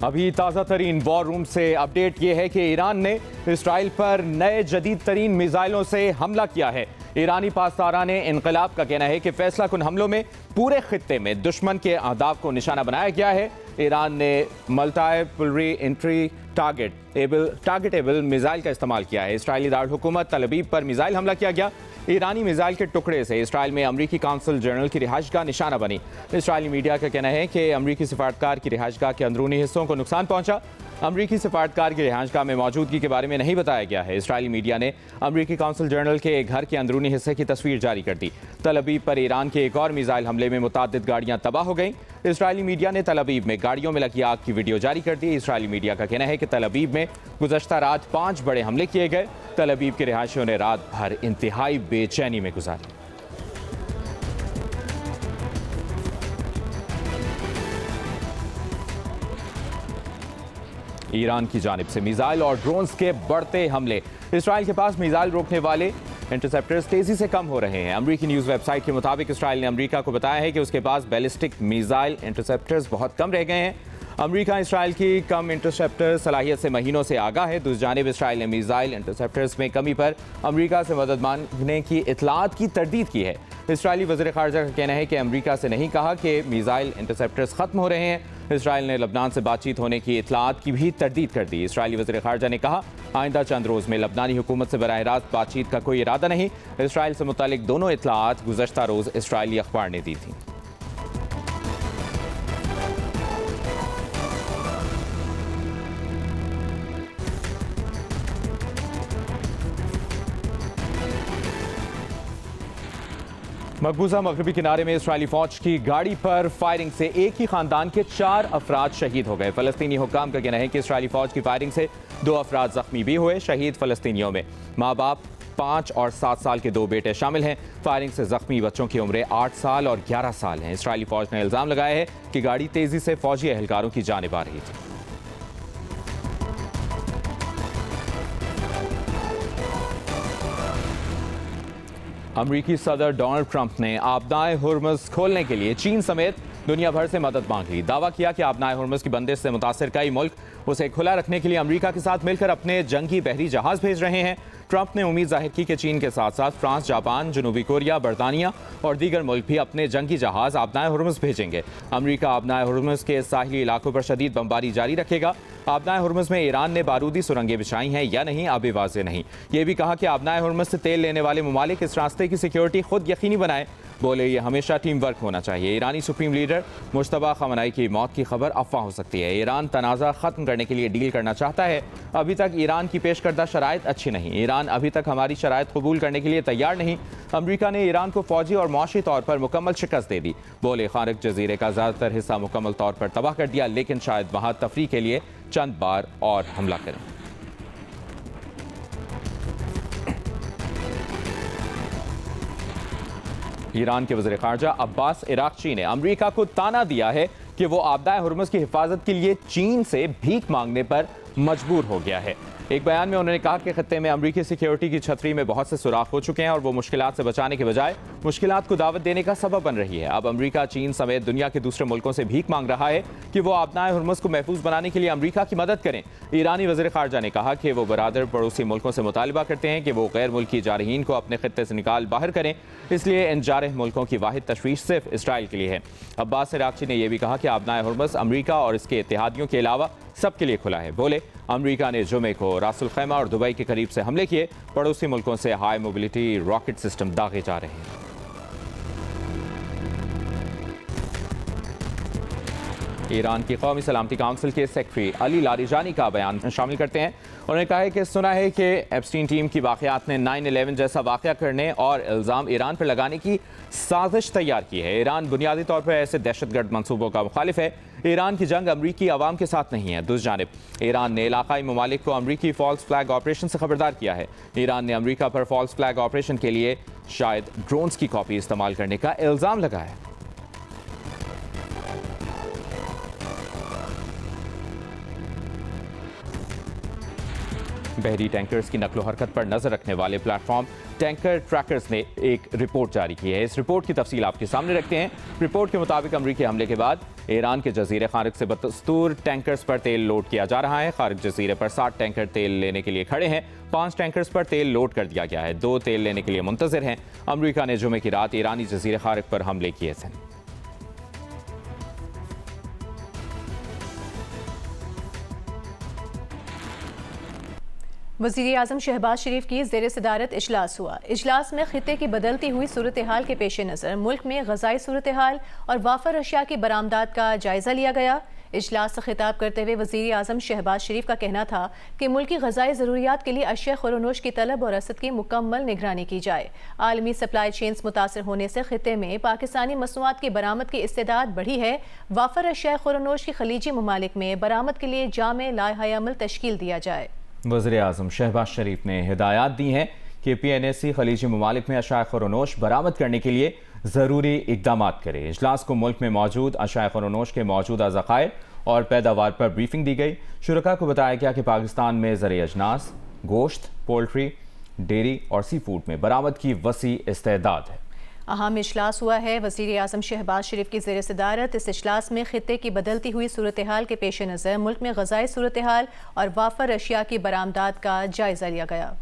अभी ताज़ा तरीन वॉर रूम से अपडेट ये है कि ईरान ने इसराइल पर नए जदीद तरीन मिसाइलों से हमला किया है। ईरानी पासदारान इनकलाब का कहना है कि फैसला कुन हमलों में पूरे खित्ते में दुश्मन के अहदाफ को निशाना बनाया गया है। ईरान ने मल्टीपलरी एंट्री टारगेटेबल मिसाइल का इस्तेमाल किया है। इसराइली दारकूमत तल अवीव पर मिसाइल हमला किया गया। ईरानी मिसाइल के टुकड़े से इसराइल में अमरीकी काउंसिल जनरल की रिहाइशगाह निशाना बनी। इसराइली मीडिया का कहना है कि अमरीकी सिफारतकार की रिहाइशगाह के अंदरूनी हिस्सों को नुकसान पहुंचा। अमरीकी सिफारतकार की रिहाइशगाह में मौजूदगी के बारे में नहीं बताया गया है। इसराइली मीडिया ने अमरीकी काउंसिल जनरल के एक घर के अंदरूनी हिस्से की तस्वीर जारी कर दी। तल अवीव पर ईरान के एक और मिसाइल हमले में मुताद्दिद गाड़ियां तबाह हो गईं। इसराइली मीडिया ने तल अवीव में गाड़ियों में लगी आग की वीडियो जारी कर दी। इसराइली मीडिया का कहना है कि तल अवीव में गुज़श्ता रात 5 बड़े हमले किए गए। तल अवीव के रिहायशियों ने रात भर इंतहाई बेचैनी में गुजारी। ईरान की जानिब से मिसाइल और ड्रोन्स के बढ़ते हमले। इसराइल के पास मिसाइल रोकने वाले इंटरसेप्टर्स तेजी से कम हो रहे हैं। अमरीकी न्यूज़ वेबसाइट के मुताबिक इसराइल ने अमरीका को बताया है कि उसके पास बैलिस्टिक मिसाइल इंटरसेप्टर्स बहुत कम रह गए हैं। अमरीका इसराइल की कम इंटरसेप्टर सलाहियत से महीनों से आगाह है। दूसरी जानिब इसराइल ने मिसाइल इंटरसेप्टर्स में कमी पर अमरीका से मदद मांगने की इतलात की तरदीद की है। इसराइली वज़ीर ख़ारजा का कहना है कि अमरीका से नहीं कहा कि मिसाइल इंटरसेप्टर्स ख़त्म हो रहे हैं। इसराइल ने लबनान से बातचीत होने की इतलात की भी तरदीद कर दी। इसराइली वज़ीर ख़ारजा ने कहा आइंदा चंद रोज़ में लबनानी हुकूमत से बराह रास्त बातचीत का कोई इरादा नहीं। इसराइल से मुतालिक दोनों इतलात गुज़श्ता रोज़ इसराइली अखबार ने दी थी। मकबूजा मगरबी किनारे में इसराइली फौज की गाड़ी पर फायरिंग से एक ही खानदान के 4 अफराद शहीद हो गए। फलस्तीनी हुक्काम का कहना है कि इसराइली फौज की फायरिंग से 2 अफराद जख्मी भी हुए। शहीद फलस्तीनियों में माँ बाप, 5 और 7 साल के 2 बेटे शामिल हैं। फायरिंग से जख्मी बच्चों की उम्रें 8 साल और 11 साल हैं। इसराइली फौज ने इल्जाम लगाया है कि गाड़ी तेजी से फौजी एहलकारों की जानिब आ रही थी। अमरीकी सदर डोनाल्ड ट्रंप ने आबनाए हुर्मुज़ खोलने के लिए चीन समेत दुनिया भर से मदद मांग ली। दावा किया कि आबनाए हुर्मुज़ की बंदिश से मुतासिर कई मुल्क उसे खुला रखने के लिए अमरीका के साथ मिलकर अपने जंगी बहरी जहाज भेज रहे हैं। ट्रंप ने उम्मीद जाहिर की कि चीन के साथ साथ फ्रांस, जापान, जनूबी कोरिया, बरतानिया और दीगर मुल्क भी अपने जंगी जहाज आबनाए हुर्मुज़ भेजेंगे। अमरीका आबनाए हुर्मुज़ के साहिली इलाकों पर शदीद बमबारी जारी रखेगा। आबनाए हुर्मुज़ में ईरान ने बारूदी सुरंगें बिछाई हैं या नहीं, अभी वाज़ेह नहीं। ये भी कहा कि आबनाए हुर्मुज़ से तेल लेने वाले ममालिक इस रास्ते की सिक्योरिटी खुद यकीनी बनाए। बोले ये हमेशा टीम वर्क होना चाहिए। ईरानी सुप्रीम लीडर मुश्तबा खमनाई की मौत की खबर अफवाह हो सकती है। ईरान तनाज़ा ख़त्म करने के लिए डील करना चाहता है। अभी तक ईरान की पेश करदा शराइत अच्छी नहीं। ईरान अभी तक हमारी शराइत कबूल करने के लिए तैयार नहीं। अमरीका ने ईरान को फौजी और मुआशी तौर पर मुकम्मल शिकस्त दे दी। बोले खारिज जजीरे का ज़्यादातर हिस्सा मुकम्मल तौर पर तबाह कर दिया, लेकिन शायद वहाँ तफरी के लिए चंद बार और हमला करें। ईरान के वज़ीर ख़ारजा अब्बास इराक़ची ने अमरीका को ताना दिया है कि वो आबनाए हुर्मुज़ की हिफाजत के लिए चीन से भीख मांगने पर मजबूर हो गया है। एक बयान में उन्होंने कहा कि खत्ते में अमरीकी सिक्योरिटी की छतरी में बहुत से सुराख हो चुके हैं और वो मुश्किलात से बचाने के बजाय मुश्किलात को दावत देने का सबब बन रही है। अब अमरीका चीन समेत दुनिया के दूसरे मुल्कों से भीख मांग रहा है कि वो आबनाए हुर्मुज़ को महफूज बनाने के लिए अमरीका की मदद करें। ईरानी वज़ीर ख़ारजा ने कहा कि वो बरादर पड़ोसी मुल्कों से मुतालबा करते हैं कि वो गैर मुल्की जारहीन को अपने खत्ते से निकाल बाहर करें। इसलिए इन जारह मुल्कों की वाहिद तशवीश सिर्फ इसराइल के लिए है। अब्बास इराक़ची ने यह भी कहा कि आबनाए हुर्मुज़ अमरीका और इसके इत्तेहादियों के अलावा सबके लिए खुला है। बोले अमरीका ने जुमे को रासुल खैमा और दुबई के करीब से हमले किए। पड़ोसी मुल्कों से हाई मोबिलिटी रॉकेट सिस्टम दागे जा रहे हैं। ईरान की कौमी सलामती काउंसिल के सेक्रेटरी अली लारिजानी का बयान शामिल करते हैं। उन्होंने कहा है कि सुना है कि एप्स्टीन टीम की वाक़यात ने 9/11 जैसा वाक़या करने और इल्ज़ाम ईरान पर लगाने की साजिश तैयार की है। ईरान बुनियादी तौर पर ऐसे दहशतगर्द मंसूबों का मुखालिफ है। ईरान की जंग अमरीकी अवाम के साथ नहीं है। दूसरी जानिब ईरान ने इलाकाई ममालिक को अमरीकी फॉल्स फ्लैग ऑपरेशन से खबरदार किया है। ईरान ने अमरीका पर फॉल्स फ्लैग ऑपरेशन के लिए शायद ड्रोन्स की कॉपी इस्तेमाल करने का इल्ज़ाम लगाया है। बहरी टैंकर्स की नकलो हरकत पर नजर रखने वाले प्लेटफॉर्म टैंकर ट्रैकर्स ने एक रिपोर्ट जारी की है। इस रिपोर्ट की तफसील आपके सामने रखते हैं। रिपोर्ट के मुताबिक अमरीकी हमले के बाद ईरान के जजीरे खारिक से बदस्तूर टैंकर्स पर तेल लोड किया जा रहा है। खारिक जजीरे पर 60 टैंकर तेल लेने के लिए खड़े हैं। 5 टैंकर्स पर तेल लोड कर दिया गया है। 2 तेल लेने के लिए मुंतजिर हैं। अमरीका ने जुमे की रात ईरानी जजीरे खारिक पर हमले किए थे। वज़ीर आज़म शहबाज शरीफ की ज़ेर सदारत इजलास हुआ। इजलास में खित्ते की बदलती हुई सूरत हाल के पेश नज़र मुल्क में ग़ज़ाई सूरत हाल और वाफर अशिया की बरामदात का जायज़ा लिया गया। इजलास से खिताब करते हुए वज़ीर आज़म शहबाज शरीफ का कहना था कि मुल्क की ग़ज़ाई ज़रूरियात के लिए अशिया खुरनोश की तलब और रसद की मुकम्मल निगरानी की जाए। आलमी सप्लाई चेन्स मुतासर होने से खित्ते में पाकिस्तानी मसनूआत की बरामद की इस्तेदाद बढ़ी है। वाफर अशिया खुरनोश की खलीजी ममालिक में बरामद के लिए जामे लाइहा अमल तश्कील दिया जाए। वज़ीर आज़म शहबाज शरीफ ने हिदायत दी हैं कि PNSC खलीजी ममालिक में अशाए खुरनोश बरामद करने के लिए ज़रूरी इकदाम करे। इजलास को मुल्क में मौजूद अशाए खुरनोश के मौजूदा ज़खायर और पैदावार पर ब्रीफिंग दी गई। शुरका को बताया गया कि पाकिस्तान में ज़र अजनास, गोश्त, पोल्ट्री, डेयरी और सी फूड में बरामद की वसी इस्तेदाद है। अहम इजलास हुआ है। वज़ीर आज़म शहबाज शरीफ की ज़ेर सदारत इस इजलास में खित्ते की बदलती हुई सूरत हाल के पेश नज़र मुल्क में ग़ज़ाई सूरत हाल और वाफर अशिया की बरामदात का जायज़ा लिया गया।